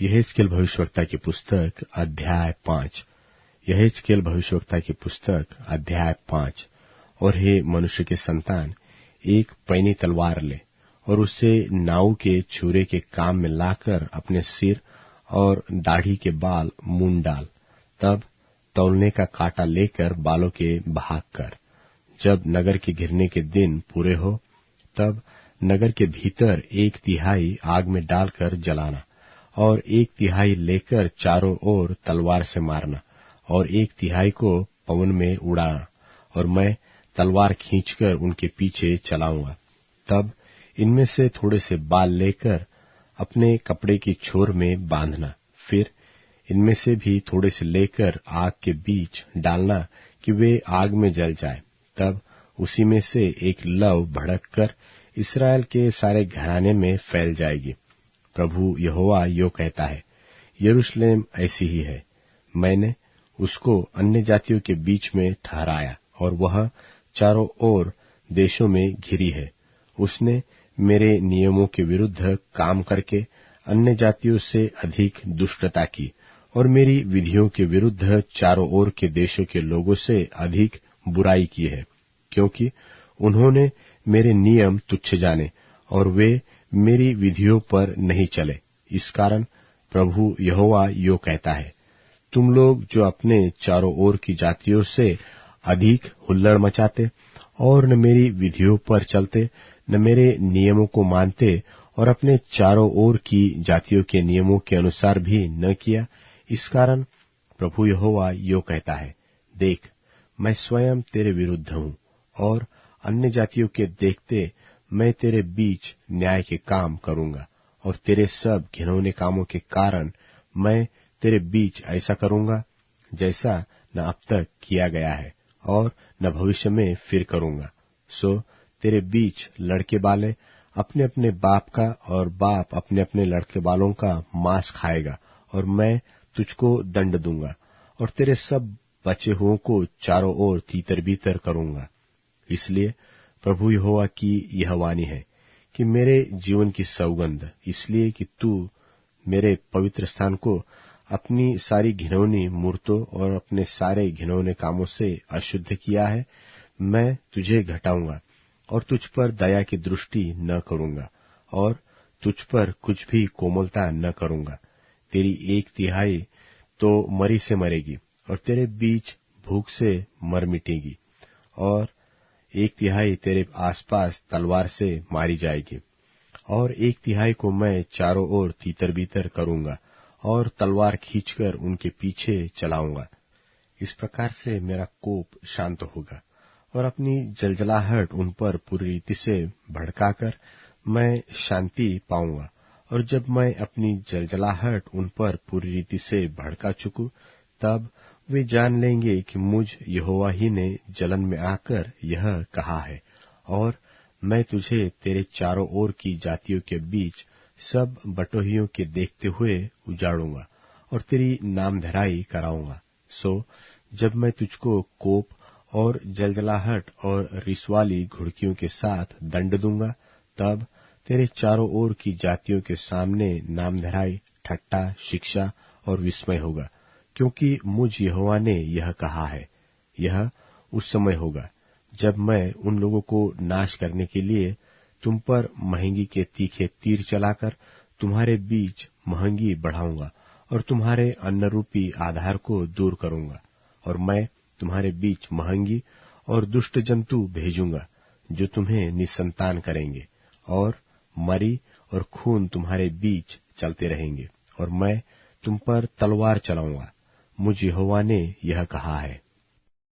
यहेजकेल भविष्यवक्ता की पुस्तक अध्याय 5। यहेजकेल भविष्यवक्ता की पुस्तक अध्याय 5। और हे मनुष्य के संतान, एक पैनी तलवार ले और उसे नाऊ के छुरे के काम में लाकर अपने सिर और दाढ़ी के बाल मूंड डाल। तब तौलने का कांटा लेकर बालों के भाग कर। जब नगर के घिरने के दिन पूरे हो, तब नगर के भीतर 1/3 आग में डालकर जलाना, और 1/3 लेकर चारों ओर तलवार से मारना, और 1/3 को पवन में उड़ाना, और मैं तलवार खींचकर उनके पीछे चलाऊंगा। तब इनमें से थोड़े से बाल लेकर अपने कपड़े की छोर में बांधना, फिर इनमें से भी थोड़े से लेकर आग के बीच डालना कि वे आग में जल जाए। तब उसी में से एक लौ भड़क कर इस्राएल के सारे घराने में फैल जाएगी। प्रभु यहोवा यो कहता है, यरूशलेम ऐसी ही है। मैंने उसको अन्य जातियों के बीच में ठहराया, और वह चारों ओर देशों में घिरी है। उसने मेरे नियमों के विरुद्ध काम करके अन्य जातियों से अधिक दुष्टता की, और मेरी विधियों के विरुद्ध चारों ओर के देशों के लोगों से अधिक बुराई की है, क्योंकि उन्होंने मेरे नियम तुच्छ जाने और वे मेरी विधियों पर नहीं चले। इस कारण प्रभु यहोवा यो कहता है, तुम लोग जो अपने चारों ओर की जातियों से अधिक हुल्लड़ मचाते और न मेरी विधियों पर चलते, न मेरे नियमों को मानते, और अपने चारों ओर की जातियों के नियमों के अनुसार भी न किया, इस कारण प्रभु यहोवा यो कहता है, देख, मैं स्वयं तेरे विरुद्ध हूं, और अन्य जातियों के देखते मैं तेरे बीच न्याय के काम करूंगा, और तेरे सब घिनौने कामों के कारण मैं तेरे बीच ऐसा करूंगा जैसा न अब तक किया गया है और न भविष्य में फिर करूंगा। सो तेरे बीच लड़के बाले अपने अपने बाप का और बाप अपने अपने लड़के बालों का मांस खाएगा, और मैं तुझको दंड दूंगा, और तेरे सब बचे हुओं को चारों ओर तीतर बीतर करूंगा। इसलिए प्रभु यहोवा की यह वाणी है कि मेरे जीवन की सौगंध, इसलिए कि तू मेरे पवित्र स्थान को अपनी सारी घिनौनी मूर्तों और अपने सारे घिनौने कामों से अशुद्ध किया है, मैं तुझे घटाऊंगा और तुझ पर दया की दृष्टि न करूंगा, और तुझ पर कुछ भी कोमलता न करूंगा। तेरी 1/3 तो मरी से मरेगी, और तेरे बीच भूख से मर मिटेगी, और 1/3 तेरे आसपास तलवार से मारी जाएगी, और 1/3 को मैं चारों ओर तीतर बीतर करूंगा और तलवार खींचकर उनके पीछे चलाऊंगा। इस प्रकार से मेरा कोप शांत होगा, और अपनी जलजलाहट उन पर पूरी रीति से भड़काकर मैं शांति पाऊंगा। और जब मैं अपनी जलजलाहट उन पर पूरी रीति से भड़का चुकूं, तब वे जान लेंगे कि मुझ यहोवा ही ने जलन में आकर यह कहा है, और मैं तुझे तेरे चारों ओर की जातियों के बीच सब बटोहियों के देखते हुए उजाड़ूंगा और तेरी नामधराई कराऊंगा। सो जब मैं तुझको कोप और जलजलाहट और रिसवाली घुड़कियों के साथ दंड दूंगा, तब तेरे चारों ओर की जातियों के सामने नामधराई, ठट्ठा, शिक्षा और विस्मय होगा, क्योंकि मुझ यहोवा ने यह कहा है। यह उस समय होगा जब मैं उन लोगों को नाश करने के लिए तुम पर महंगी के तीखे तीर चलाकर तुम्हारे बीच महंगी बढ़ाऊंगा, और तुम्हारे अन्न रूपी आधार को दूर करूंगा, और मैं तुम्हारे बीच महंगी और दुष्ट जंतु भेजूंगा जो तुम्हें निसंतान करेंगे, और मरी और खून तुम्हारे बीच चलते रहेंगे, और मैं तुम पर तलवार चलाऊंगा। मुझ यहोवा ने यह कहा है।